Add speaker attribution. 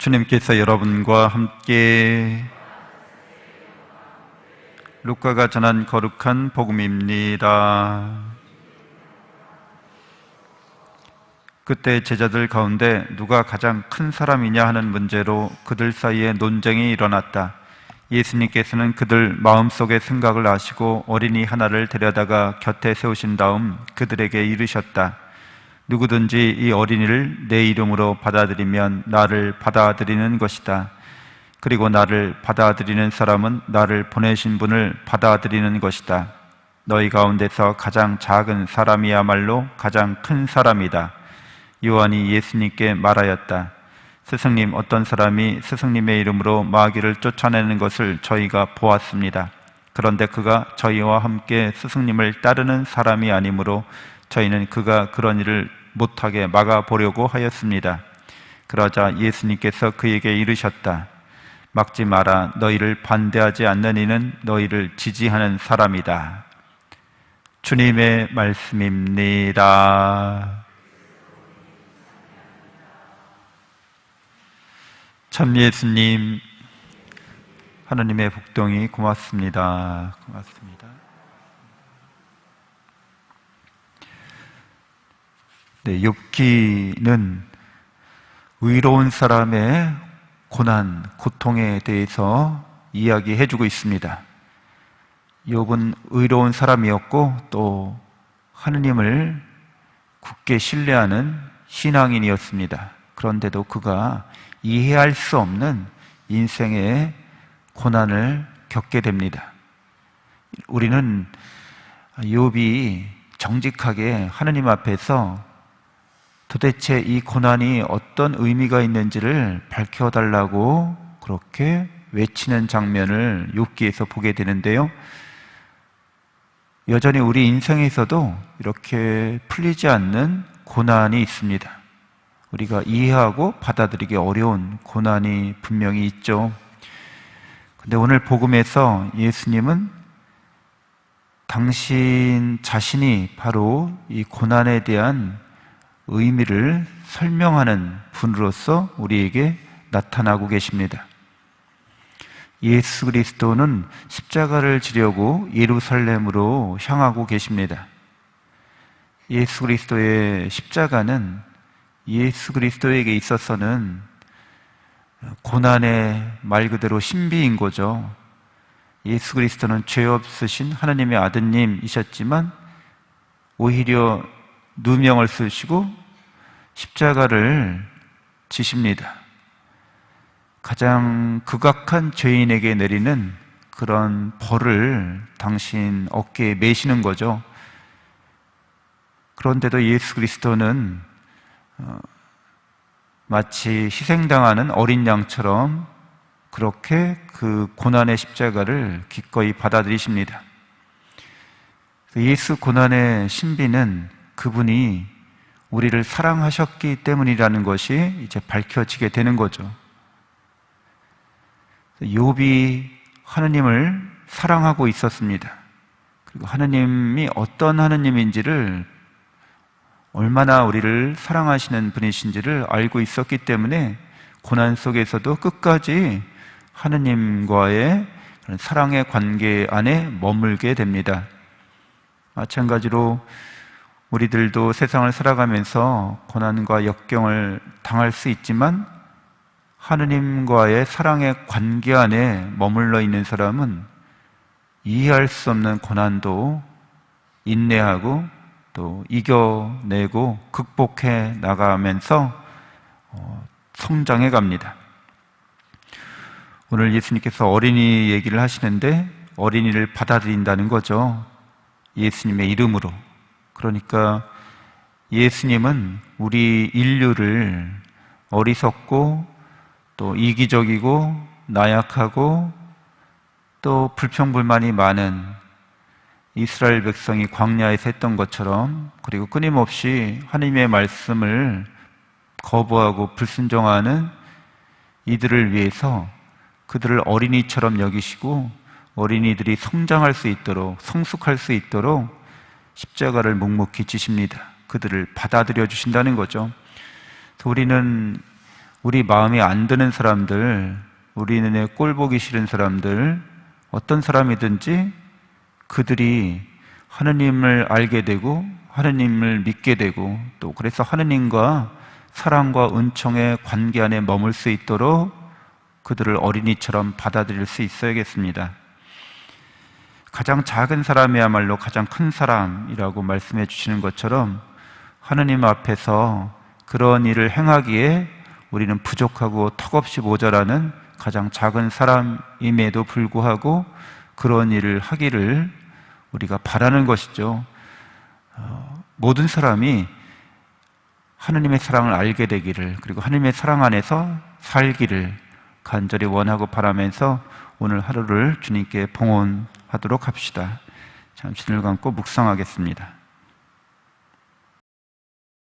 Speaker 1: 주님께서 여러분과 함께 루카가 전한 거룩한 복음입니다. 그때 제자들 가운데 누가 가장 큰 사람이냐 하는 문제로 그들 사이에 논쟁이 일어났다. 예수님께서는 그들 마음속의 생각을 아시고 어린이 하나를 데려다가 곁에 세우신 다음 그들에게 이르셨다. 누구든지 이 어린이를 내 이름으로 받아들이면 나를 받아들이는 것이다. 그리고 나를 받아들이는 사람은 나를 보내신 분을 받아들이는 것이다. 너희 가운데서 가장 작은 사람이야말로 가장 큰 사람이다. 요한이 예수님께 말하였다. 스승님, 어떤 사람이 스승님의 이름으로 마귀를 쫓아내는 것을 저희가 보았습니다. 그런데 그가 저희와 함께 스승님을 따르는 사람이 아니므로 저희는 그가 그런 일을 못하게 막아보려고 하였습니다. 그러자 예수님께서 그에게 이르셨다. 막지 마라. 너희를 반대하지 않는 이는 너희를 지지하는 사람이다. 주님의 말씀입니다. 참 예수님, 하나님의 복동이 고맙습니다. 고맙습니다. 네, 욥기는 의로운 사람의 고난, 고통에 대해서 이야기해주고 있습니다. 욥은 의로운 사람이었고 또 하느님을 굳게 신뢰하는 신앙인이었습니다. 그런데도 그가 이해할 수 없는 인생의 고난을 겪게 됩니다. 우리는 욥이 정직하게 하느님 앞에서 도대체 이 고난이 어떤 의미가 있는지를 밝혀달라고 그렇게 외치는 장면을 욥기에서 보게 되는데요. 여전히 우리 인생에서도 이렇게 풀리지 않는 고난이 있습니다. 우리가 이해하고 받아들이기 어려운 고난이 분명히 있죠. 근데 오늘 복음에서 예수님은 당신 자신이 바로 이 고난에 대한 의미를 설명하는 분으로서 우리에게 나타나고 계십니다. 예수 그리스도는 십자가를 지려고 예루살렘으로 향하고 계십니다. 예수 그리스도의 십자가는 예수 그리스도에게 있어서는 고난의 말 그대로 신비인 거죠. 예수 그리스도는 죄 없으신 하나님의 아드님이셨지만 오히려 누명을 쓰시고 십자가를 지십니다. 가장 극악한 죄인에게 내리는 그런 벌을 당신 어깨에 매시는 거죠. 그런데도 예수 그리스도는 마치 희생당하는 어린 양처럼 그렇게 그 고난의 십자가를 기꺼이 받아들이십니다. 예수 고난의 신비는 그분이 우리를 사랑하셨기 때문이라는 것이 이제 밝혀지게 되는 거죠. 욥이 하느님을 사랑하고 있었습니다. 그리고 하느님이 어떤 하느님인지를, 얼마나 우리를 사랑하시는 분이신지를 알고 있었기 때문에 고난 속에서도 끝까지 하느님과의 사랑의 관계 안에 머물게 됩니다. 마찬가지로 우리들도 세상을 살아가면서 고난과 역경을 당할 수 있지만 하느님과의 사랑의 관계 안에 머물러 있는 사람은 이해할 수 없는 고난도 인내하고 또 이겨내고 극복해 나가면서 성장해 갑니다. 오늘 예수님께서 어린이 얘기를 하시는데 어린이를 받아들인다는 거죠. 예수님의 이름으로. 그러니까 예수님은 우리 인류를 어리석고 또 이기적이고 나약하고 또 불평불만이 많은 이스라엘 백성이 광야에서 했던 것처럼, 그리고 끊임없이 하나님의 말씀을 거부하고 불순종하는 이들을 위해서 그들을 어린이처럼 여기시고 어린이들이 성장할 수 있도록, 성숙할 수 있도록 십자가를 묵묵히 지십니다. 그들을 받아들여 주신다는 거죠. 우리는 우리 마음에 안 드는 사람들, 우리 눈에 꼴 보기 싫은 사람들, 어떤 사람이든지 그들이 하느님을 알게 되고 하느님을 믿게 되고 또 그래서 하느님과 사랑과 은총의 관계 안에 머물 수 있도록 그들을 어린이처럼 받아들일 수 있어야겠습니다. 가장 작은 사람이야말로 가장 큰 사람이라고 말씀해 주시는 것처럼 하느님 앞에서 그런 일을 행하기에 우리는 부족하고 턱없이 모자라는 가장 작은 사람임에도 불구하고 그런 일을 하기를 우리가 바라는 것이죠. 모든 사람이 하느님의 사랑을 알게 되기를, 그리고 하느님의 사랑 안에서 살기를 간절히 원하고 바라면서 오늘 하루를 주님께 봉헌하도록 합시다. 잠시 눈을 감고 묵상하겠습니다.